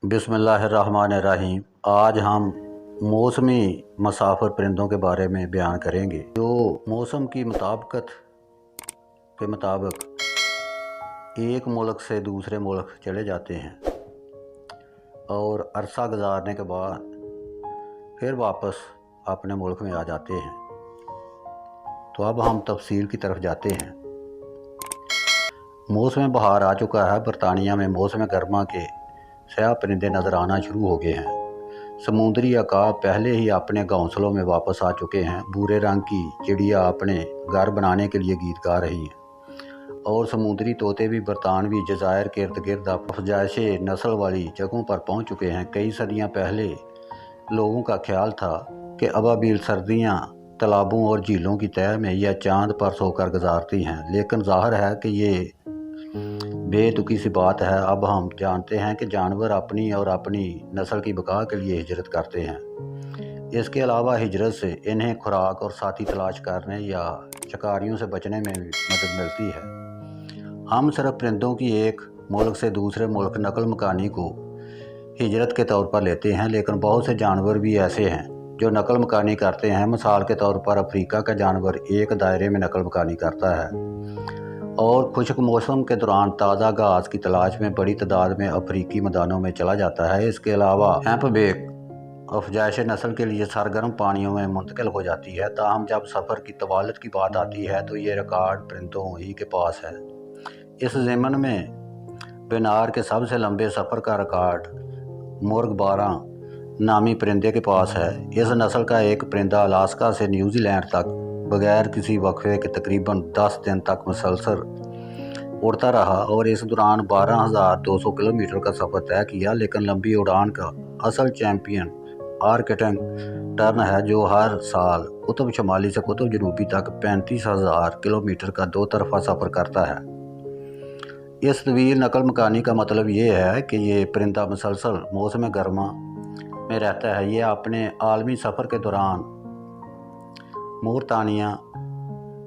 बिस्मिल्लाहिर्रहमानिर्रहीम। आज हम मौसमी मुसाफिर परिंदों के बारे में बयान करेंगे जो मौसम की मुताबिकत के मुताबिक एक मुल्क से दूसरे मुल्क चले जाते हैं और अरसा गुजारने के बाद फिर वापस अपने मुल्क में आ जाते हैं। तो अब हम तफसील की तरफ जाते हैं। मौसम बहार आ चुका है। बरतानिया में मौसम गर्मा के स्याह परिंदे नज़र आना शुरू हो गए हैं। समुद्री अकाब पहले ही अपने घोंसलों में वापस आ चुके हैं। भूरे रंग की चिड़िया अपने घर बनाने के लिए गीत गा रही हैं और समुद्री तोते भी बरतानवी जज़ायर के इर्द गिर्द अफजाइश नस्ल वाली जगहों पर पहुंच चुके हैं। कई सदियां पहले लोगों का ख्याल था कि अबाबील सर्दियां तालाबों और झीलों की तह में या चांद पर सोकर गुजारती हैं, लेकिन ज़ाहिर है कि ये बेतुकी सी बात है। अब हम जानते हैं कि जानवर अपनी और अपनी नस्ल की बका के लिए हिजरत करते हैं। इसके अलावा हिजरत से इन्हें खुराक और साथी तलाश करने या शिकारियों से बचने में भी मदद मिलती है। हम सिर्फ परिंदों की एक मुल्क से दूसरे मुल्क नकल मकानी को हिजरत के तौर पर लेते हैं, लेकिन बहुत से जानवर भी ऐसे हैं जो नकल मकानी करते हैं। मिसाल के तौर पर अफ्रीका का जानवर एक दायरे में नकल मकानी करता है और खुश्क मौसम के दौरान ताज़ा घास की तलाश में बड़ी तादाद में अफ्रीकी मैदानों में चला जाता है। इसके अलावा हैम्पबैक अफजाइश नस्ल के लिए सरगर्म पानियों में मुंतकिल हो जाती है। ताहम जब सफ़र की तवालत की बात आती है तो ये रिकॉर्ड परिंदों ही के पास है। इस ज़मन में बेनार के सबसे लंबे सफ़र का रिकॉर्ड मुर्गबारा नामी परिंदे के पास है। इस नस्ल का एक परिंदा अलास्का से न्यूजीलैंड तक बगैर किसी वक्फे के तकरीबन 10 दिन तक मुसलसल उड़ता रहा और इस दौरान 12,200 किलोमीटर का सफ़र तय किया। लेकिन लंबी उड़ान का असल चैम्पियन आर्कटिक टर्न है, जो हर साल कुतुब शुमाली से कुतुब जनूबी तक 35,000 किलोमीटर का दो तरफा सफ़र करता है। इस तवील नकल मकानी का मतलब ये है कि ये परिंदा मुसलसल मौसम गर्मा में रहता है। ये अपने आलमी सफ़र के दौरान मोरतानिया,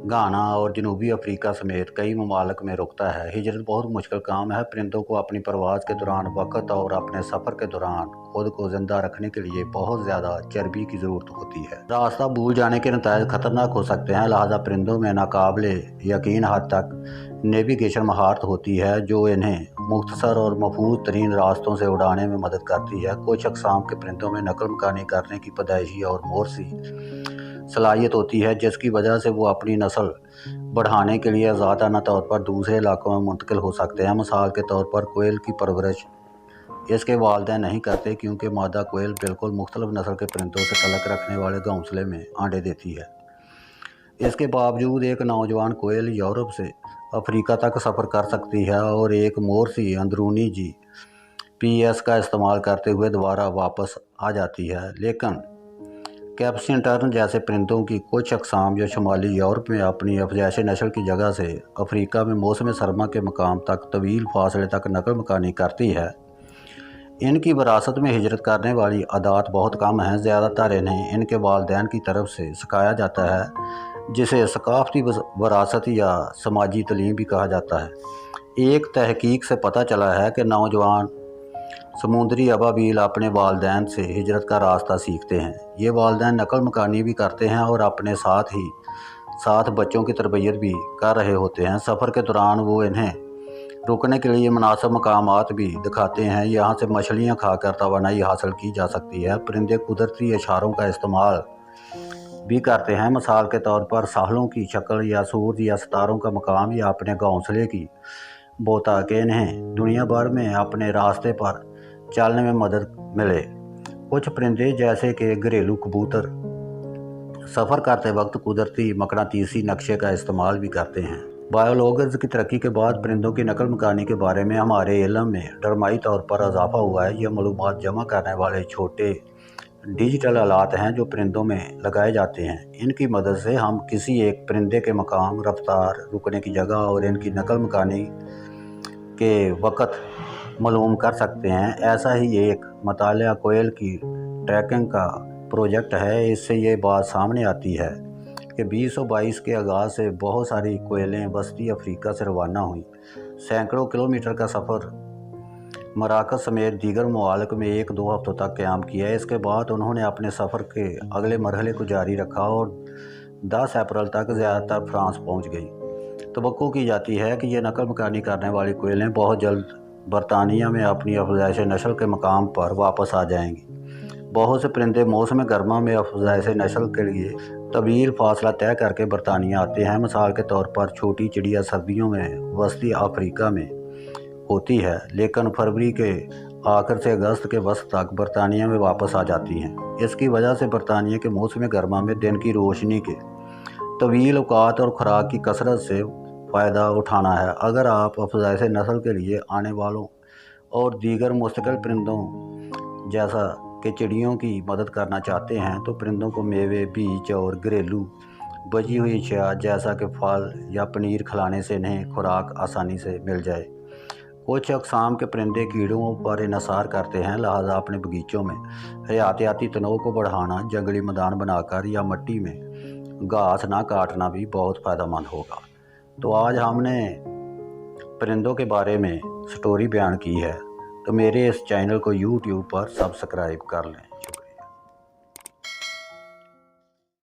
घाना और जनूबी अफ्रीका समेत कई ममालिक में रुकता है। हिजरत बहुत मुश्किल काम है। परिंदों को अपनी परवाज़ के दौरान वक़्त और अपने सफ़र के दौरान खुद को ज़िंदा रखने के लिए बहुत ज़्यादा चर्बी की ज़रूरत होती है। रास्ता भूल जाने के नतीजे ख़तरनाक हो सकते हैं, लिहाजा परिंदों में नाकाबिले यकीन हद तक नेविगेशन महारत होती है जो इन्हें मुख्तसर और महफूज तरीन रास्तों से उड़ाने में मदद करती है। कुछ अक़साम के परिंदों में नकल मकानी करने की पैदाइशी और मोरसी सलाहियत होती है, जिसकी वजह से वो अपनी नस्ल बढ़ाने के लिए ज़ाताना तौर पर दूसरे इलाकों में मुंतकिल हो सकते हैं। मिसाल के तौर पर कोयल की परवरिश इसके वालिदैन नहीं करते, क्योंकि मादा कोयल बिल्कुल मुख्तलिफ नस्ल के परिंदों से तलक रखने वाले घोंसले में अंडे देती है। इसके बावजूद एक नौजवान कोयल यूरोप से अफ्रीका तक सफ़र कर सकती है और एक मोरसी अंदरूनी GPS का इस्तेमाल करते हुए दोबारा वापस आ जाती है। लेकिन कैप्सियन टर्न जैसे परिंदों की कुछ अक़साम जो शुमाली यूरोप में अपनी अफजाइश नस्ल की जगह से अफ्रीका में मौसम सरमा के मकाम तक तवील फासले तक नकल मकानी करती है, इनकी विरासत में हिजरत करने वाली आदात बहुत कम हैं। ज़्यादातर इन्हें इनके वालिदैन की तरफ से सिखाया जाता है, जिसे सकाफ़ती विरासत या समाजी तलीम भी कहा जाता है। एक तहकीक से पता चला है कि नौजवान समुद्री अबाबील अपने वालिदैन से हिजरत का रास्ता सीखते हैं। ये वालिदैन नकल मकानी भी करते हैं और अपने साथ बच्चों की तरबियत भी कर रहे होते हैं। सफ़र के दौरान वो इन्हें रुकने के लिए मुनासिब मकामात भी दिखाते हैं। यहाँ से मछलियाँ खाकर तवानाई हासिल की जा सकती है। परिंदे कुदरती इशारों का इस्तेमाल भी करते हैं। मिसाल के तौर पर साहलों की शक्ल या सूरज या सितारों का मकाम या अपने घोंसले की बोता के इन्हें दुनिया भर में अपने रास्ते पर चलने में मदद मिले। कुछ परिंदे जैसे कि घरेलू कबूतर सफ़र करते वक्त कुदरती मकनातीसी नक्शे का इस्तेमाल भी करते हैं। बायोलॉजिक्स की तरक्की के बाद परिंदों की नकल मकानी के बारे में हमारे इल्म में ड्रामाई तौर पर इजाफा हुआ है। यह मालूमात जमा करने वाले छोटे डिजिटल आलात हैं जो परिंदों में लगाए जाते हैं। इनकी मदद से हम किसी एक परिंदे के मकाम, रफ्तार, रुकने की जगह और इनकी नकल मकानी के वक़्त मालूम कर सकते हैं। ऐसा ही एक मतालिया कोयल की ट्रैकिंग का प्रोजेक्ट है। इससे ये बात सामने आती है कि 2022 के आगाज़ से बहुत सारी कोयलें वस्ती अफ्रीका से रवाना हुई। सैकड़ों किलोमीटर का सफ़र मराकश समेत दीगर ममालिक में 1-2 हफ्तों तक क़याम किया। इसके बाद उन्होंने अपने सफ़र के अगले मरहले को जारी रखा और 10 अप्रैल तक ज़्यादातर फ्रांस पहुंच गई। तवक्को की जाती है कि ये नकल मकानी करने वाली कोयलें बहुत जल्द बरतानिया में अपनी अफज़ाइश नस्ल के मकाम पर वापस आ जाएंगी। बहुत से परिंदे मौसम गर्मा में अफज़ाइश नस्ल के लिए तवील फासला तय करके बरतानिया आते हैं। मिसाल के तौर पर छोटी चिड़िया सर्दियों में वस्ती अफ्रीका में होती है, लेकिन फरवरी के आखिर से अगस्त के वस्त तक बरतानिया में वापस आ जाती हैं। इसकी वजह से बरतानिया के मौसम गर्मा में दिन की रोशनी के तवील अवकात और खुराक की कसरत से फ़ायदा उठाना है। अगर आप अफज़ाइश नस्ल के लिए आने वालों और दीगर मुस्तकिल परिंदों जैसा कि चिड़ियों की मदद करना चाहते हैं तो परिंदों को मेवे, बीज और घरेलू बची हुई अशिया जैसा कि फल या पनीर खिलाने से इन्हें खुराक आसानी से मिल जाए। कुछ अक़साम के परिंदे कीड़ों पर इन्हिसार करते हैं, लिहाजा अपने बगीचों में हयातियाती तनों को बढ़ाना, जंगली मैदान बनाकर या मिट्टी में घास ना काटना भी बहुत फ़ायदेमंद होगा। तो आज हमने परिंदों के बारे में स्टोरी बयान की है, तो मेरे इस चैनल को यूट्यूब पर सब्सक्राइब कर लें।